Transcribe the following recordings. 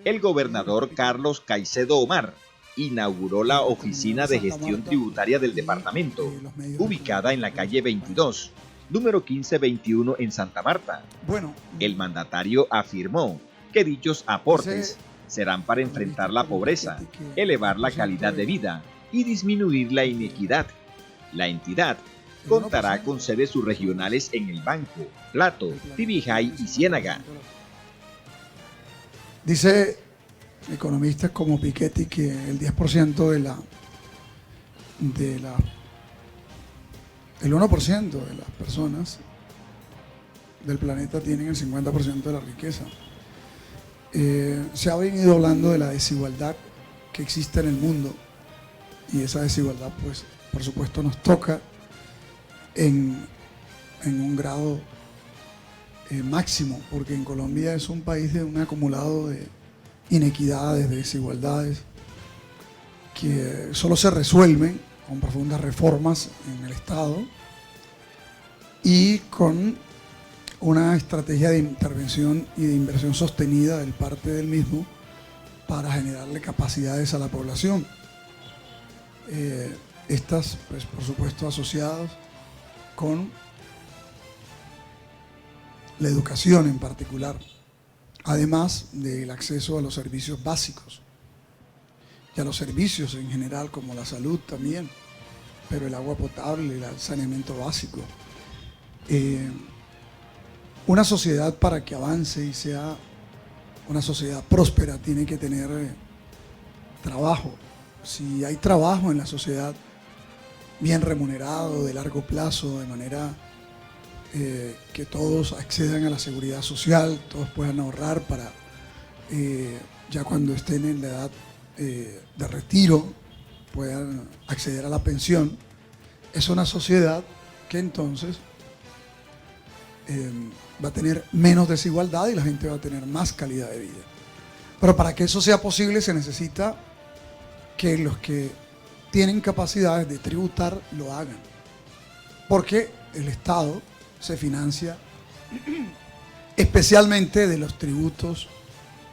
El gobernador Carlos Caicedo Omar inauguró la Oficina de Gestión Tributaria del departamento, ubicada en la calle 22, número 1521 en Santa Marta. El mandatario afirmó que dichos aportes serán para enfrentar la pobreza, elevar la calidad de vida y disminuir la inequidad. La entidad contará con sedes subregionales en El Banco, Plato, Tibijay y Ciénaga. Dice economistas como Piketty que el 10% el 1% de las personas del planeta tienen el 50% de la riqueza. Se ha venido hablando de la desigualdad que existe en el mundo, y esa desigualdad, pues, por supuesto, nos toca en un grado máximo, porque en Colombia es un país de un acumulado de inequidades, de desigualdades, que solo se resuelven con profundas reformas en el Estado y con una estrategia de intervención y de inversión sostenida del parte del mismo para generarle capacidades a la población. Estas, pues, por supuesto, asociadas con la educación en particular, además del acceso a los servicios básicos y a los servicios en general, como la salud también, pero el agua potable, el saneamiento básico. Una sociedad, para que avance y sea una sociedad próspera, tiene que tener trabajo. Si hay trabajo en la sociedad, bien remunerado, de largo plazo, de manera que todos accedan a la seguridad social, todos puedan ahorrar para ya cuando estén en la edad de retiro puedan acceder a la pensión, es una sociedad que entonces va a tener menos desigualdad y la gente va a tener más calidad de vida. Pero para que eso sea posible se necesita que los que tienen capacidades de tributar lo hagan, porque el Estado se financia especialmente de los tributos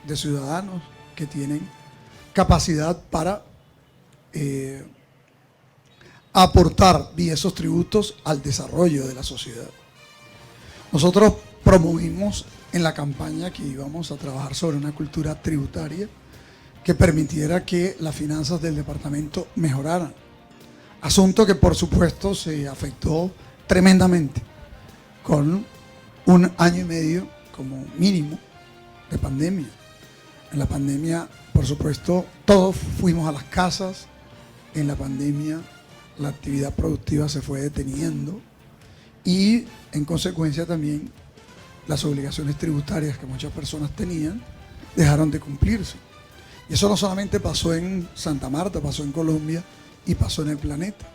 de ciudadanos que tienen capacidad para aportar vía esos tributos al desarrollo de la sociedad. Nosotros promovimos en la campaña que íbamos a trabajar sobre una cultura tributaria que permitiera que las finanzas del departamento mejoraran. Asunto que, por supuesto, se afectó tremendamente con 1 año y medio como mínimo de pandemia. En la pandemia, por supuesto, todos fuimos a las casas. En la pandemia la actividad productiva se fue deteniendo y, en consecuencia, también las obligaciones tributarias que muchas personas tenían dejaron de cumplirse. Y eso no solamente pasó en Santa Marta, pasó en Colombia y pasó en el planeta.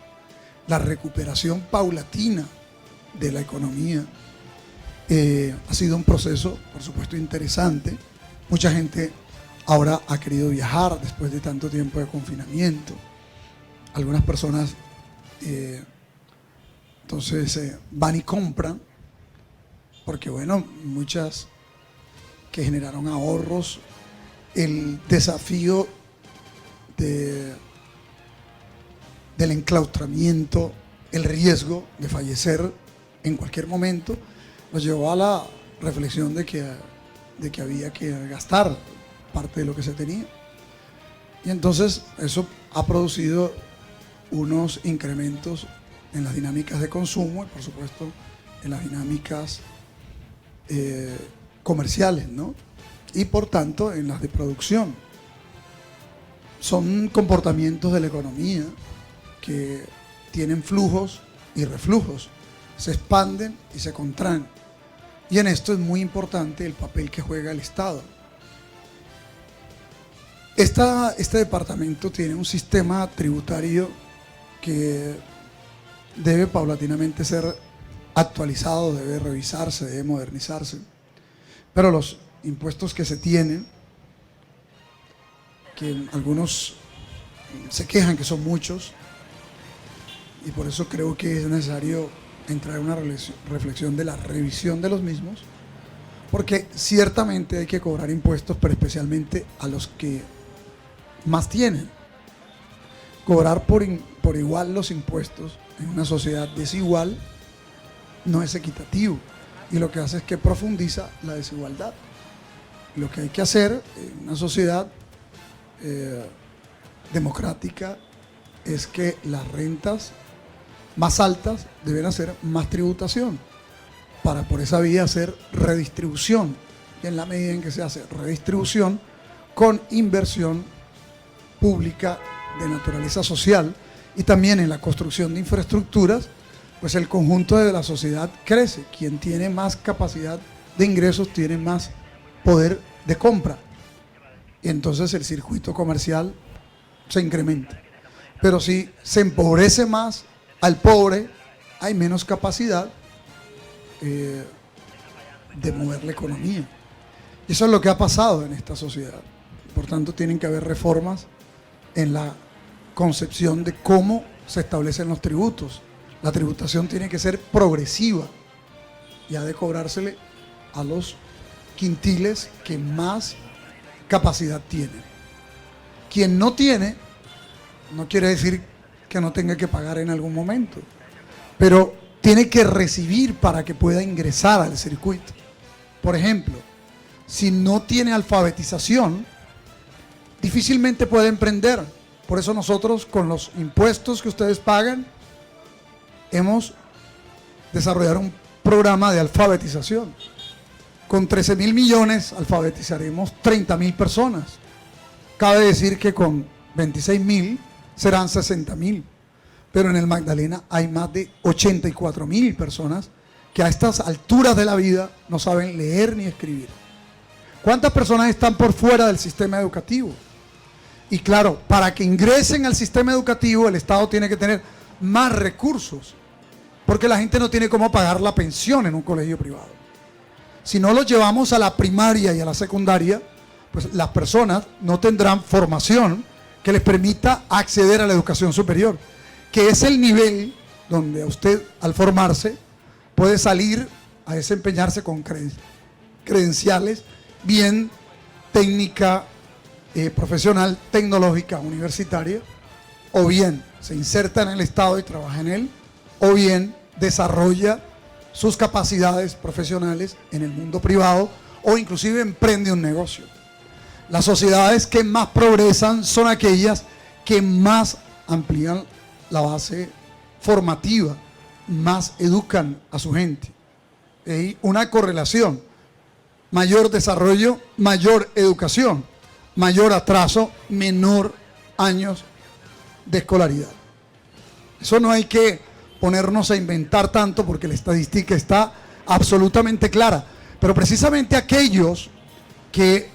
La recuperación paulatina de la economía ha sido un proceso, por supuesto, interesante. Mucha gente ahora ha querido viajar después de tanto tiempo de confinamiento. Algunas personas entonces van y compran, porque, bueno, muchas que generaron ahorros, el desafío del enclaustramiento, el riesgo de fallecer en cualquier momento, nos llevó a la reflexión de que había que gastar parte de lo que se tenía. Y entonces eso ha producido unos incrementos en las dinámicas de consumo y, por supuesto, en las dinámicas comerciales, ¿no? Y por tanto en las de producción. Son comportamientos de la economía que tienen flujos y reflujos, se expanden y se contraen. Y en esto es muy importante el papel que juega el Estado. Este departamento tiene un sistema tributario que debe paulatinamente ser actualizado, debe revisarse, debe modernizarse. Pero los impuestos que se tienen, que algunos se quejan que son muchos, y por eso creo que es necesario entrar en una reflexión de la revisión de los mismos, Porque ciertamente hay que cobrar impuestos, pero especialmente a los que más tienen. Cobrar por igual los impuestos en una sociedad desigual no es equitativo, y lo que hace es que profundiza la desigualdad. Lo que hay que hacer en una sociedad democrática es que las rentas más altas deben hacer más tributación, para por esa vía hacer redistribución, y en la medida en que se hace redistribución con inversión pública de naturaleza social y también en la construcción de infraestructuras, pues el conjunto de la sociedad crece. Quien tiene más capacidad de ingresos tiene más poder de compra, y entonces el circuito comercial se incrementa. Pero si se empobrece más al pobre, hay menos capacidad de mover la economía. Y eso es lo que ha pasado en esta sociedad. Por tanto, tienen que haber reformas en la concepción de cómo se establecen los tributos. La tributación tiene que ser progresiva y ha de cobrársele a los quintiles que más capacidad tienen. Quien no tiene, no quiere decir que no tenga que pagar en algún momento, pero tiene que recibir para que pueda ingresar al circuito. Por ejemplo, si no tiene alfabetización, difícilmente puede emprender. Por eso nosotros, con los impuestos que ustedes pagan, hemos desarrollado un programa de alfabetización. Con 13.000 millones alfabetizaremos 30.000 personas. Cabe decir que con 26.000 serán 60.000. Pero en el Magdalena hay más de 84.000 personas que a estas alturas de la vida no saben leer ni escribir. ¿Cuántas personas están por fuera del sistema educativo? Y claro, para que ingresen al sistema educativo, el Estado tiene que tener más recursos, porque la gente no tiene cómo pagar la pensión en un colegio privado. Si no los llevamos a la primaria y a la secundaria, pues las personas no tendrán formación que les permita acceder a la educación superior, que es el nivel donde usted, al formarse, puede salir a desempeñarse con credenciales bien técnica, profesional, tecnológica, universitaria, o bien se inserta en el Estado y trabaja en él, o bien desarrolla sus capacidades profesionales en el mundo privado, o inclusive emprende un negocio. Las sociedades que más progresan son aquellas que más amplían la base formativa, más educan a su gente. Hay una correlación: mayor desarrollo, mayor educación; mayor atraso, menor años de escolaridad. Eso no hay que ponernos a inventar tanto, porque la estadística está absolutamente clara. Pero precisamente aquellos que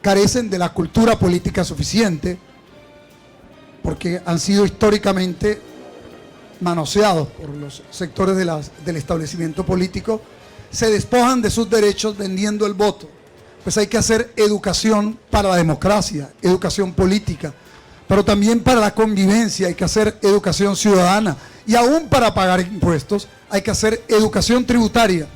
carecen de la cultura política suficiente, porque han sido históricamente manoseados por los sectores del establecimiento político, se despojan de sus derechos vendiendo el voto. Pues hay que hacer educación para la democracia, educación política, pero también para la convivencia. Hay que hacer educación ciudadana, y aún para pagar impuestos hay que hacer educación tributaria.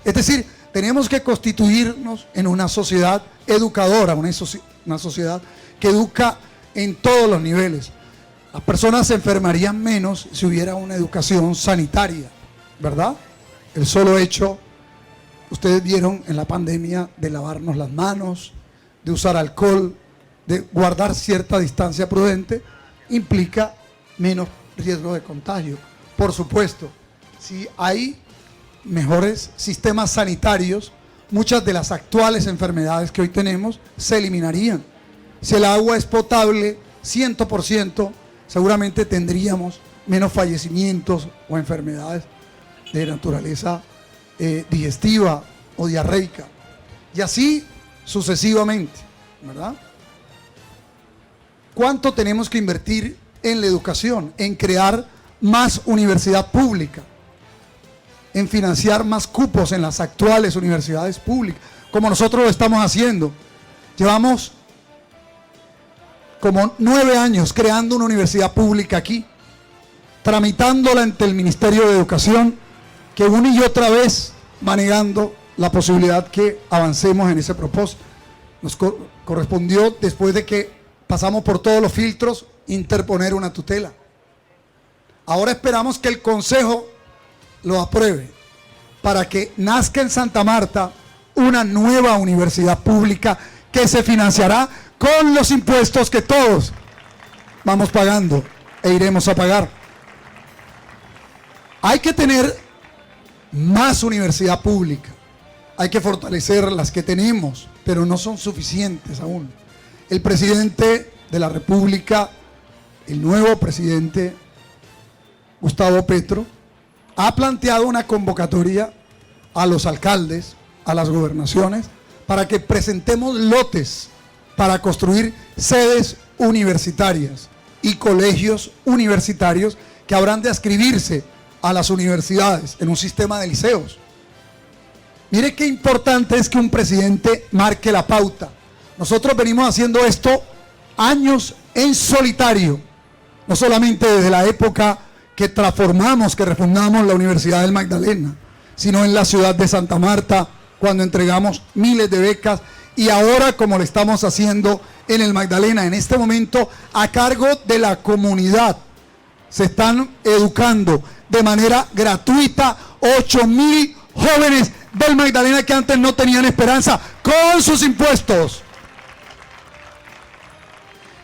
Es decir, tenemos que constituirnos en una sociedad educadora, una sociedad que educa en todos los niveles. Las personas se enfermarían menos si hubiera una educación sanitaria, ¿verdad? El solo hecho, ustedes vieron en la pandemia, de lavarnos las manos, de usar alcohol, de guardar cierta distancia prudente, implica menos riesgo de contagio. Por supuesto, si hay mejores sistemas sanitarios, muchas de las actuales enfermedades que hoy tenemos se eliminarían. Si el agua es potable 100%, seguramente tendríamos menos fallecimientos o enfermedades de naturaleza digestiva o diarreica, y así sucesivamente, ¿verdad? ¿Cuánto tenemos que invertir en la educación? En crear más universidad pública, en financiar más cupos en las actuales universidades públicas, como nosotros lo estamos haciendo. Llevamos como 9 años creando una universidad pública aquí, tramitándola ante el Ministerio de Educación, que una y otra vez va negando la posibilidad que avancemos en ese propósito. Nos correspondió, después de que pasamos por todos los filtros, interponer una tutela. Ahora esperamos que el Consejo lo apruebe para que nazca en Santa Marta una nueva universidad pública que se financiará con los impuestos que todos vamos pagando e iremos a pagar. Hay que tener más universidad pública, hay que fortalecer las que tenemos, pero no son suficientes aún. El presidente de la República, el nuevo presidente Gustavo Petro, ha planteado una convocatoria a los alcaldes, a las gobernaciones, para que presentemos lotes para construir sedes universitarias y colegios universitarios que habrán de adscribirse a las universidades en un sistema de liceos. Mire qué importante es que un presidente marque la pauta. Nosotros venimos haciendo esto años en solitario, no solamente desde la época que transformamos, que refundamos la Universidad del Magdalena, sino en la ciudad de Santa Marta, cuando entregamos miles de becas, y ahora como lo estamos haciendo en el Magdalena, en este momento a cargo de la comunidad. Se están educando de manera gratuita 8.000 jóvenes del Magdalena que antes no tenían esperanza, con sus impuestos.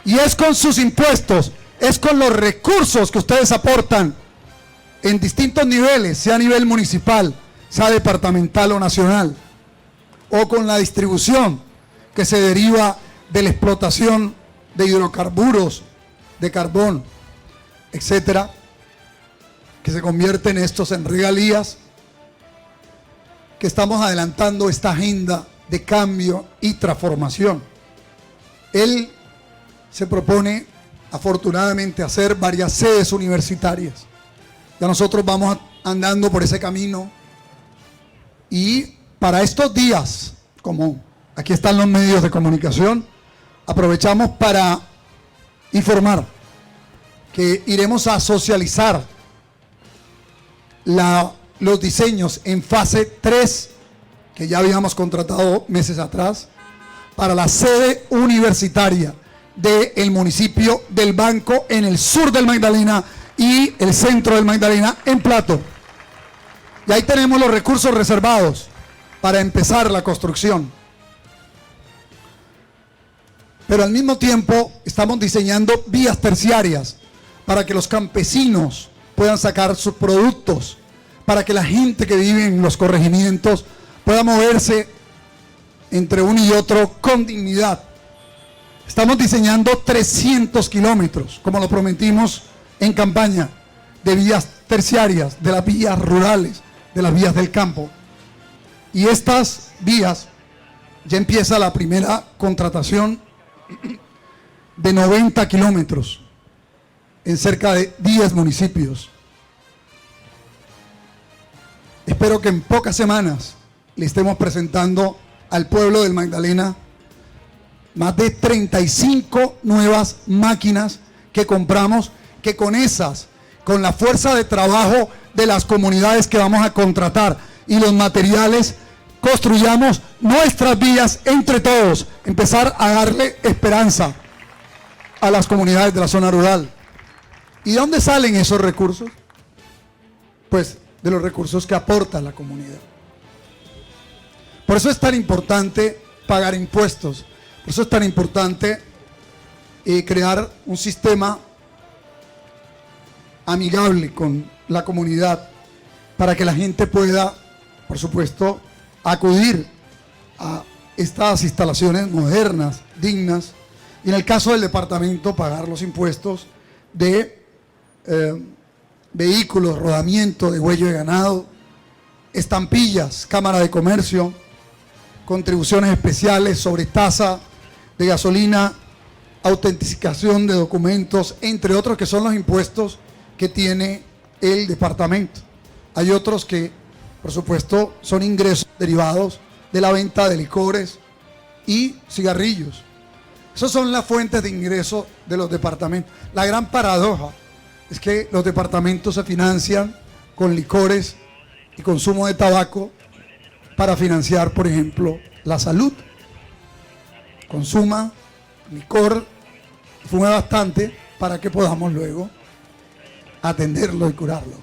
Y es con sus impuestos, es con los recursos que ustedes aportan en distintos niveles, sea a nivel municipal, sea departamental o nacional, o con la distribución que se deriva de la explotación de hidrocarburos, de carbón, etcétera, que se convierten estos en regalías, que estamos adelantando esta agenda de cambio y transformación. Él se propone, afortunadamente, hacer varias sedes universitarias. Ya nosotros vamos andando por ese camino, y para estos días, como aquí están los medios de comunicación, aprovechamos para informar que iremos a socializar los diseños en fase 3, que ya habíamos contratado meses atrás, para la sede universitaria del municipio del Banco en el sur del Magdalena y el centro del Magdalena en Plato. Y ahí tenemos los recursos reservados para empezar la construcción. Pero al mismo tiempo estamos diseñando vías terciarias para que los campesinos puedan sacar sus productos, para que la gente que vive en los corregimientos pueda moverse entre uno y otro con dignidad. Estamos diseñando 300 kilómetros, como lo prometimos en campaña, de vías terciarias, de las vías rurales, de las vías del campo. Y estas vías, ya empieza la primera contratación de 90 kilómetros en cerca de 10 municipios. Espero que en pocas semanas le estemos presentando al pueblo del Magdalena más de 35 nuevas máquinas que compramos, que con esas, con la fuerza de trabajo de las comunidades que vamos a contratar y los materiales, construyamos nuestras vías entre todos, empezar a darle esperanza a las comunidades de la zona rural. ¿Y dónde salen esos recursos? Pues de los recursos que aporta la comunidad. Por eso es tan importante pagar impuestos, por eso es tan importante crear un sistema amigable con la comunidad, para que la gente pueda, por supuesto, acudir a estas instalaciones modernas, dignas, y en el caso del departamento pagar los impuestos de vehículos, rodamiento de huello de ganado, estampillas, cámara de comercio, contribuciones especiales sobre tasa de gasolina, autenticación de documentos, entre otros que son los impuestos que tiene el departamento. Hay otros que, por supuesto, son ingresos derivados de la venta de licores y cigarrillos. Esas son las fuentes de ingreso de los departamentos. La gran paradoja es que los departamentos se financian con licores y consumo de tabaco, para financiar, por ejemplo, la salud. Consuma licor, fume bastante para que podamos luego atenderlo y curarlo.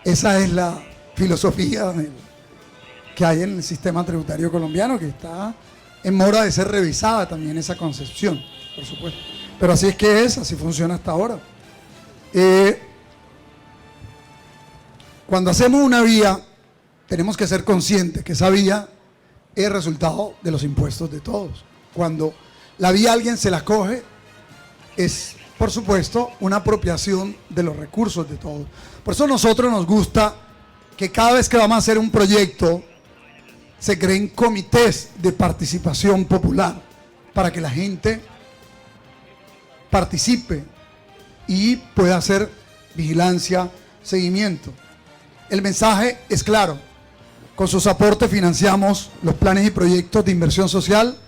Esa es la filosofía que hay en el sistema tributario colombiano, que está en mora de ser revisada también esa concepción, por supuesto. Pero así es que es, así funciona hasta ahora. Cuando hacemos una vía, tenemos que ser conscientes que esa vía es resultado de los impuestos de todos. Cuando la vía alguien se la coge, es, por supuesto, una apropiación de los recursos de todos. Por eso a nosotros nos gusta que cada vez que vamos a hacer un proyecto, se creen comités de participación popular para que la gente participe y pueda hacer vigilancia, seguimiento. El mensaje es claro: con sus aportes financiamos los planes y proyectos de inversión social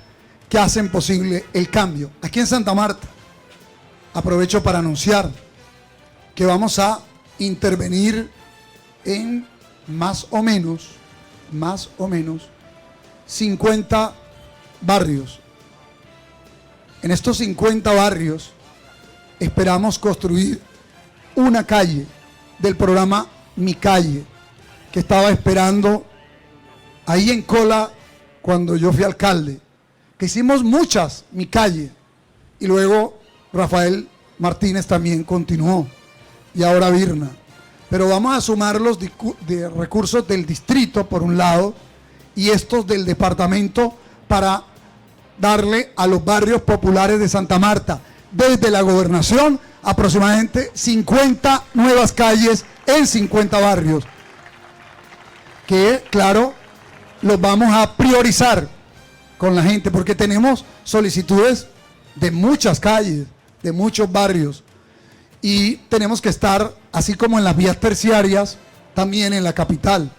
que hacen posible el cambio. Aquí en Santa Marta, aprovecho para anunciar que vamos a intervenir en más o menos 50 barrios. En estos 50 barrios esperamos construir una calle del programa Mi Calle, que estaba esperando ahí en cola cuando yo fui alcalde, que hicimos muchas Mi Calle, y luego Rafael Martínez también continuó, y ahora Virna. Pero vamos a sumar los de recursos del distrito por un lado y estos del departamento para darle a los barrios populares de Santa Marta, desde la gobernación, aproximadamente 50 nuevas calles en 50 barrios, que claro, los vamos a priorizar con la gente, porque tenemos solicitudes de muchas calles, de muchos barrios, y tenemos que estar, así como en las vías terciarias, también en la capital.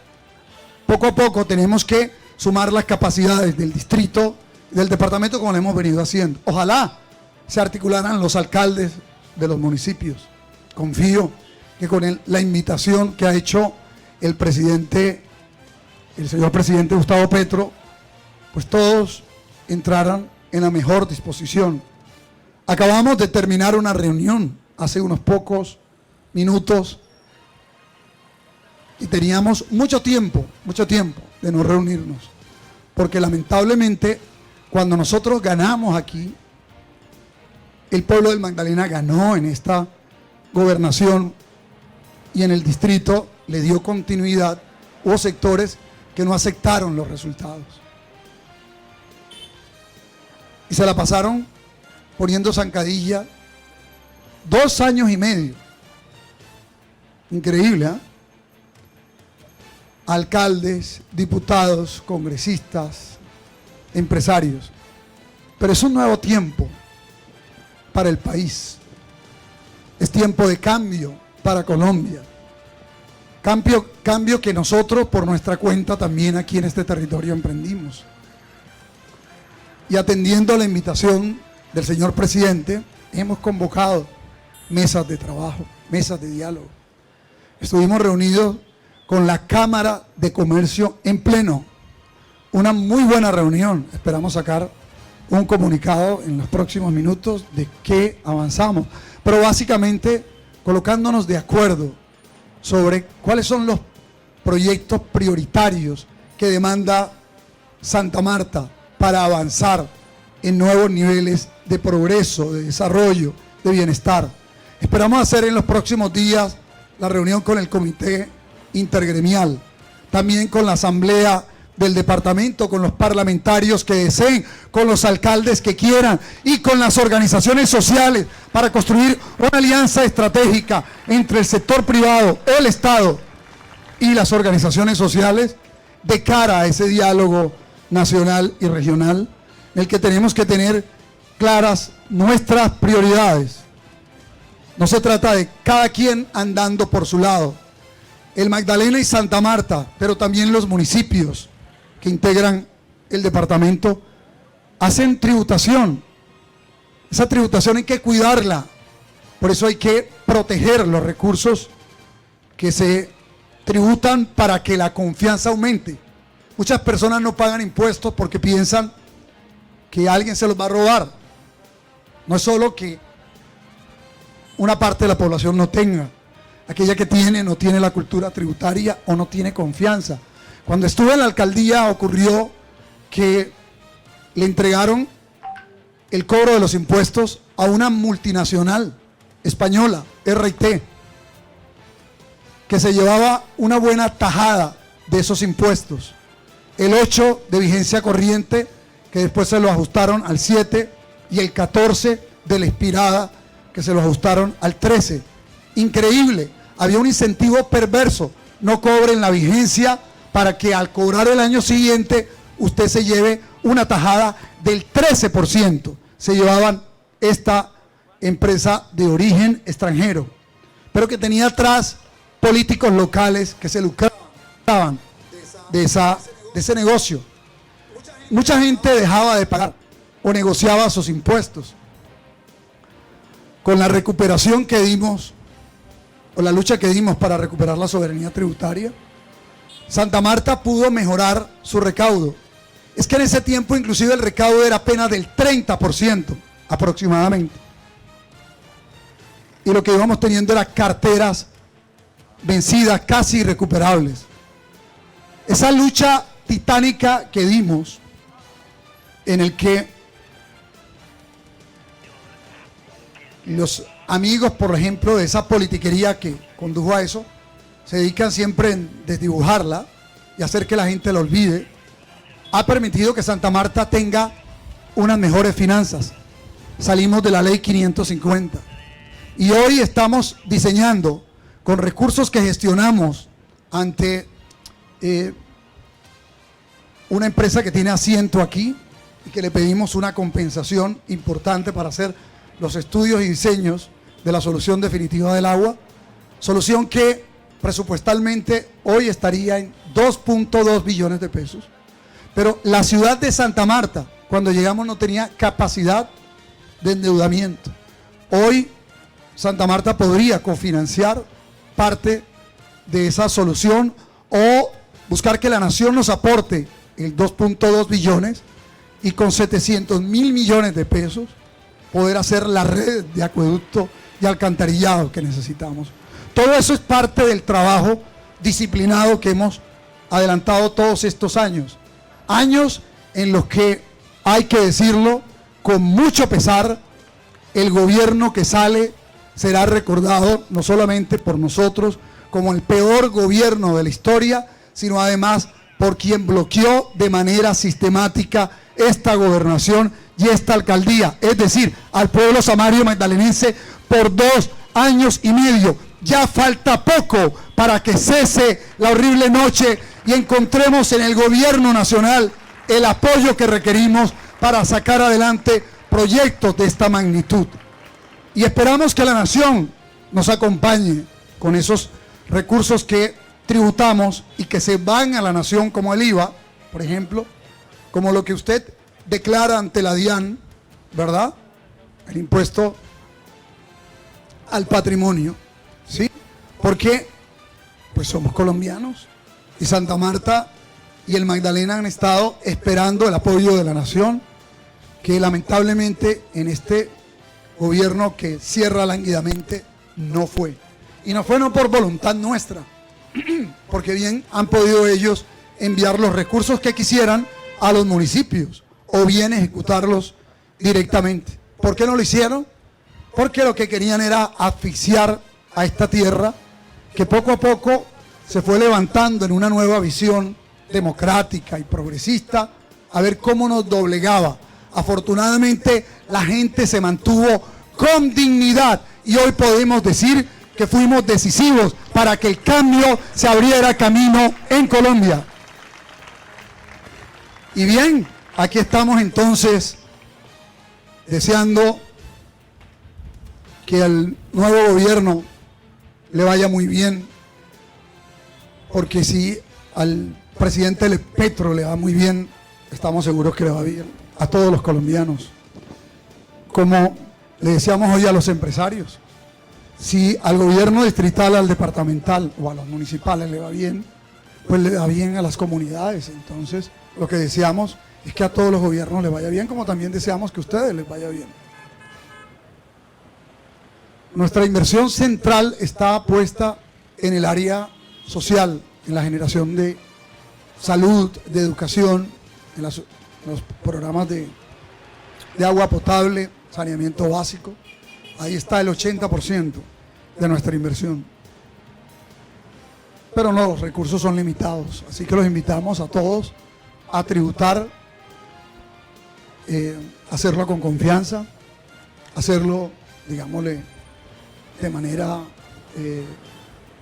Poco a poco tenemos que sumar las capacidades del distrito, del departamento, como lo hemos venido haciendo. Ojalá se articularan los alcaldes de los municipios. Confío que con la invitación que ha hecho el señor presidente Gustavo Petro, pues todos entraran en la mejor disposición. Acabamos de terminar una reunión hace unos pocos minutos y teníamos mucho tiempo de no reunirnos, porque lamentablemente cuando nosotros ganamos aquí, el pueblo del Magdalena ganó en esta gobernación y en el distrito le dio continuidad. Hubo sectores que no aceptaron los resultados y se la pasaron poniendo zancadilla 2 años y medio. Increíble, ¿eh? Alcaldes, diputados, congresistas, empresarios. Pero es un nuevo tiempo para el país. Es tiempo de cambio para Colombia. Cambio que nosotros por nuestra cuenta también aquí en este territorio emprendimos. Y atendiendo a la invitación del señor presidente, hemos convocado mesas de trabajo, mesas de diálogo. Estuvimos reunidos con la Cámara de Comercio en pleno. Una muy buena reunión. Esperamos sacar un comunicado en los próximos minutos de qué avanzamos. Pero básicamente colocándonos de acuerdo sobre cuáles son los proyectos prioritarios que demanda Santa Marta para avanzar en nuevos niveles de progreso, de desarrollo, de bienestar. Esperamos hacer en los próximos días la reunión con el comité intergremial, también con la asamblea del departamento, con los parlamentarios que deseen, con los alcaldes que quieran y con las organizaciones sociales para construir una alianza estratégica entre el sector privado, el Estado y las organizaciones sociales de cara a ese diálogo nacional y regional en el que tenemos que tener claras nuestras prioridades. No se trata de cada quien andando por su lado. El Magdalena y Santa Marta, pero también los municipios que integran el departamento, hacen tributación. Esa tributación hay que cuidarla. Por eso hay que proteger los recursos que se tributan para que la confianza aumente. Muchas personas no pagan impuestos porque piensan que alguien se los va a robar. No es solo que una parte de la población no tenga. Aquella que tiene, no tiene la cultura tributaria o no tiene confianza. Cuando estuve en la alcaldía ocurrió que le entregaron el cobro de los impuestos a una multinacional española, RT, que se llevaba una buena tajada de esos impuestos. El 8 de vigencia corriente, que después se lo ajustaron al 7, y el 14 de la expirada, que se lo ajustaron al 13. Increíble, había un incentivo perverso: no cobren la vigencia para que al cobrar el año siguiente usted se lleve una tajada del 13%. Se llevaban esta empresa de origen extranjero, pero que tenía atrás políticos locales que se lucraban de ese negocio. Mucha gente dejaba de pagar o negociaba sus impuestos. Con la recuperación que dimos, o la lucha que dimos para recuperar la soberanía tributaria, Santa Marta pudo mejorar su recaudo. Es que en ese tiempo inclusive el recaudo era apenas del 30% aproximadamente. Y lo que íbamos teniendo eran carteras vencidas, casi irrecuperables. Esa lucha titánica que dimos, en el que los amigos, por ejemplo, de esa politiquería que condujo a eso, se dedican siempre en desdibujarla y hacer que la gente la olvide, ha permitido que Santa Marta tenga unas mejores finanzas. Salimos de la ley 550 y hoy estamos diseñando con recursos que gestionamos ante una empresa que tiene asiento aquí y que le pedimos una compensación importante para hacer los estudios y diseños de la solución definitiva del agua, solución que presupuestalmente hoy estaría en 2.2 billones de pesos, pero la ciudad de Santa Marta, cuando llegamos, no tenía capacidad de endeudamiento. Hoy Santa Marta podría cofinanciar parte de esa solución o buscar que la nación nos aporte el 2.2 billones y con 700 mil millones de pesos poder hacer la red de acueducto y alcantarillado que necesitamos. Todo eso es parte del trabajo disciplinado que hemos adelantado todos estos años. Años en los que, hay que decirlo con mucho pesar, el gobierno que sale será recordado no solamente por nosotros como el peor gobierno de la historia, sino además por quien bloqueó de manera sistemática esta gobernación y esta alcaldía, es decir, al pueblo samario magdalenense por 2 años y medio. Ya falta poco para que cese la horrible noche y encontremos en el gobierno nacional el apoyo que requerimos para sacar adelante proyectos de esta magnitud. Y esperamos que la nación nos acompañe con esos recursos que tributamos y que se van a la nación, como el IVA, por ejemplo, como lo que usted declara ante la DIAN, ¿verdad? El impuesto al patrimonio, ¿sí? Porque pues somos colombianos y Santa Marta y el Magdalena han estado esperando el apoyo de la nación, que lamentablemente en este gobierno que cierra lánguidamente no fue. Y no fue no por voluntad nuestra, porque bien han podido ellos enviar los recursos que quisieran a los municipios o bien ejecutarlos directamente. ¿Por qué no lo hicieron? Porque lo que querían era asfixiar a esta tierra que poco a poco se fue levantando en una nueva visión democrática y progresista, a ver cómo nos doblegaba. Afortunadamente la gente se mantuvo con dignidad y hoy podemos decir que fuimos decisivos para que el cambio se abriera camino en Colombia. Y bien, aquí estamos entonces deseando que al nuevo gobierno le vaya muy bien, porque si al presidente Petro le va muy bien, estamos seguros que le va bien a todos los colombianos. Como le decíamos hoy a los empresarios, si al gobierno distrital, al departamental o a los municipales le va bien, pues le da bien a las comunidades. Entonces, lo que deseamos es que a todos los gobiernos les vaya bien, como también deseamos que a ustedes les vaya bien. Nuestra inversión central está puesta en el área social, en la generación de salud, de educación, en los programas de agua potable, saneamiento básico. Ahí está el 80% de nuestra inversión. Pero no, los recursos son limitados, así que los invitamos a todos a tributar, hacerlo con confianza, hacerlo, digámosle, de manera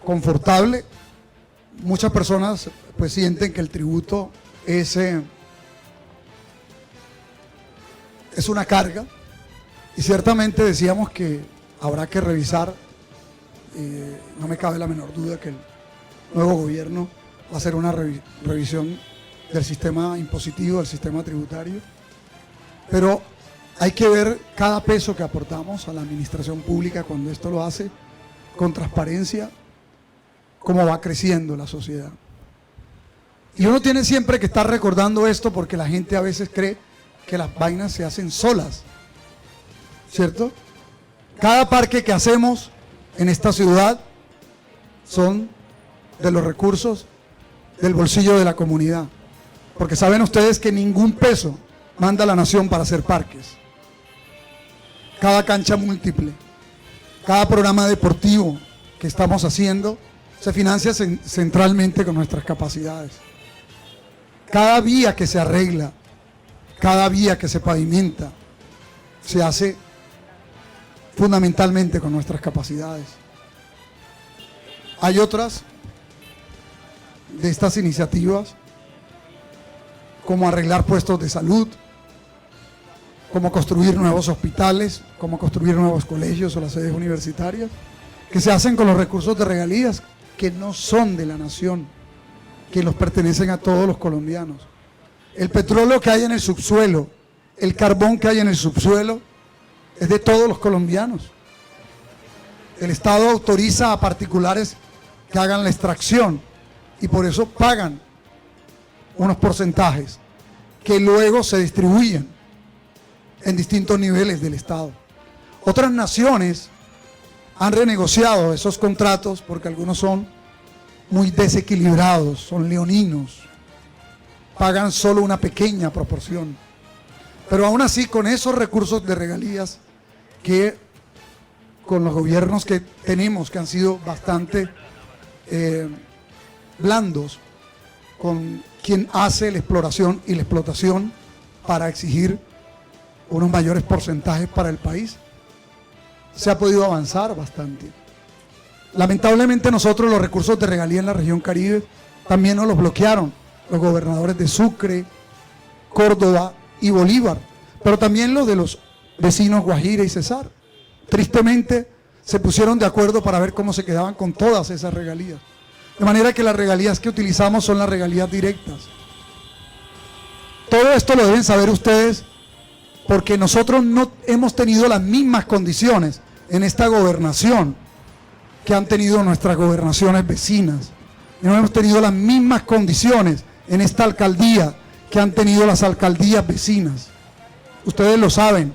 confortable. Muchas personas pues sienten que el tributo es una carga, y ciertamente decíamos que habrá que revisar, no me cabe la menor duda que el nuevo gobierno va a hacer una revisión del sistema impositivo, del sistema tributario, pero hay que ver cada peso que aportamos a la administración pública cuando esto lo hace con transparencia, cómo va creciendo la sociedad. Y uno tiene siempre que estar recordando esto, porque la gente a veces cree que las vainas se hacen solas, ¿cierto? Cada parque que hacemos en esta ciudad son de los recursos del bolsillo de la comunidad, porque saben ustedes que ningún peso manda la nación para hacer parques. Cada cancha múltiple, cada programa deportivo que estamos haciendo se financia centralmente con nuestras capacidades. Cada vía que se arregla, cada vía que se pavimenta, se hace fundamentalmente con nuestras capacidades. Hay otras de estas iniciativas, como arreglar puestos de salud, como construir nuevos hospitales, como construir nuevos colegios o las sedes universitarias, que se hacen con los recursos de regalías que no son de la nación, que los pertenecen a todos los colombianos. El petróleo que hay en el subsuelo, el carbón que hay en el subsuelo, es de todos los colombianos. El Estado autoriza a particulares que hagan la extracción y por eso pagan unos porcentajes que luego se distribuyen en distintos niveles del Estado. Otras naciones han renegociado esos contratos porque algunos son muy desequilibrados, son leoninos, pagan solo una pequeña proporción. Pero aún así, con esos recursos de regalías que con los gobiernos que tenemos, que han sido bastante blandos con quien hace la exploración y la explotación para exigir unos mayores porcentajes para el país, se ha podido avanzar bastante. Lamentablemente nosotros los recursos de regalía en la región Caribe también nos los bloquearon los gobernadores de Sucre, Córdoba y Bolívar, pero también los de los vecinos Guajira y Cesar. Tristemente se pusieron de acuerdo para ver cómo se quedaban con todas esas regalías. De manera que las regalías que utilizamos son las regalías directas. Todo esto lo deben saber ustedes, porque nosotros no hemos tenido las mismas condiciones en esta gobernación que han tenido nuestras gobernaciones vecinas. Y no hemos tenido las mismas condiciones en esta alcaldía que han tenido las alcaldías vecinas. Ustedes lo saben,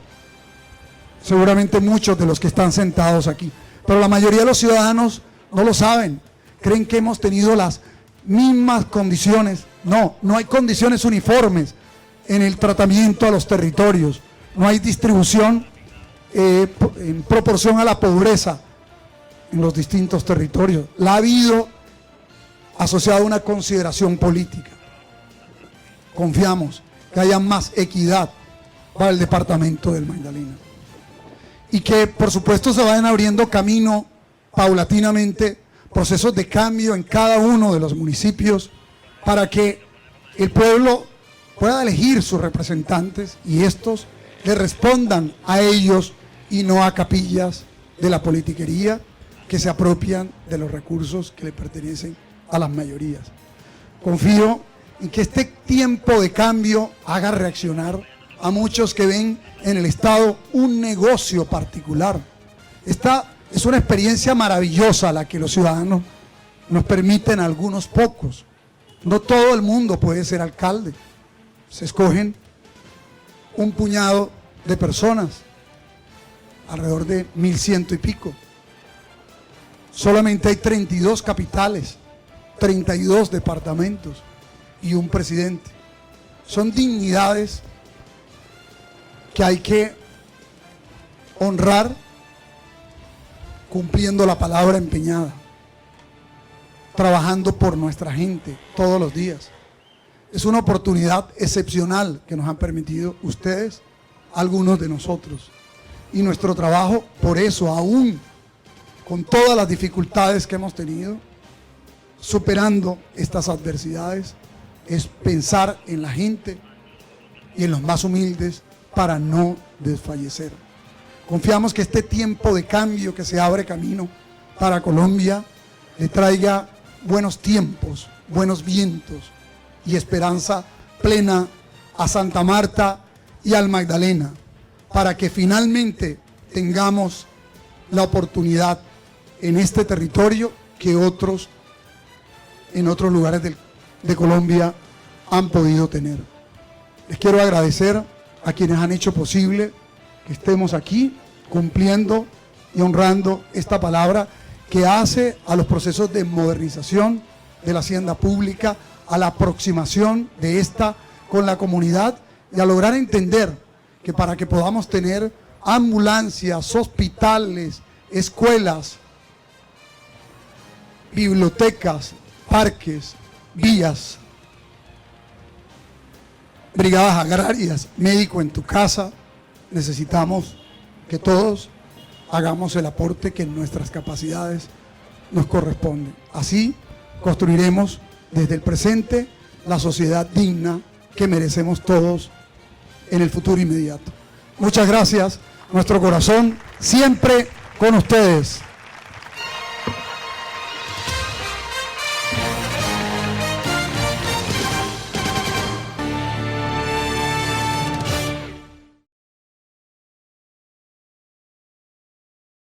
seguramente muchos de los que están sentados aquí, pero la mayoría de los ciudadanos no lo saben. Creen que hemos tenido las mismas condiciones. No, no hay condiciones uniformes en el tratamiento a los territorios. No hay distribución en proporción a la pobreza en los distintos territorios. La ha habido asociada a una consideración política. Confiamos que haya más equidad para el departamento del Magdalena. Y que por supuesto se vayan abriendo camino paulatinamente, procesos de cambio en cada uno de los municipios para que el pueblo pueda elegir sus representantes y estos le respondan a ellos y no a capillas de la politiquería que se apropian de los recursos que le pertenecen a las mayorías. Confío en que este tiempo de cambio haga reaccionar a muchos que ven en el Estado un negocio particular. Esta es una experiencia maravillosa la que los ciudadanos nos permiten a algunos pocos No todo el mundo puede ser alcalde. Se escogen un puñado de personas, alrededor de 1.100 y pico. Solamente hay 32 capitales, 32 departamentos y un presidente. Son dignidades que hay que honrar cumpliendo la palabra empeñada, trabajando por nuestra gente todos los días. Es una oportunidad excepcional que nos han permitido ustedes, algunos de nosotros. Y nuestro trabajo, por eso, aún con todas las dificultades que hemos tenido, superando estas adversidades, es pensar en la gente y en los más humildes para no desfallecer. Confiamos que este tiempo de cambio que se abre camino para Colombia le traiga buenos tiempos, buenos vientos y esperanza plena a Santa Marta y al Magdalena, para que finalmente tengamos la oportunidad en este territorio que otros en otros lugares de Colombia han podido tener. Les quiero agradecer a quienes han hecho posible que estemos aquí cumpliendo y honrando esta palabra que hace a los procesos de modernización de la hacienda pública, a la aproximación de esta con la comunidad y a lograr entender que para que podamos tener ambulancias, hospitales, escuelas, bibliotecas, parques, vías, brigadas agrarias, médico en tu casa, necesitamos que todos hagamos el aporte que en nuestras capacidades nos corresponde. Así construiremos desde el presente la sociedad digna que merecemos todos en el futuro inmediato. Muchas gracias, nuestro corazón siempre con ustedes.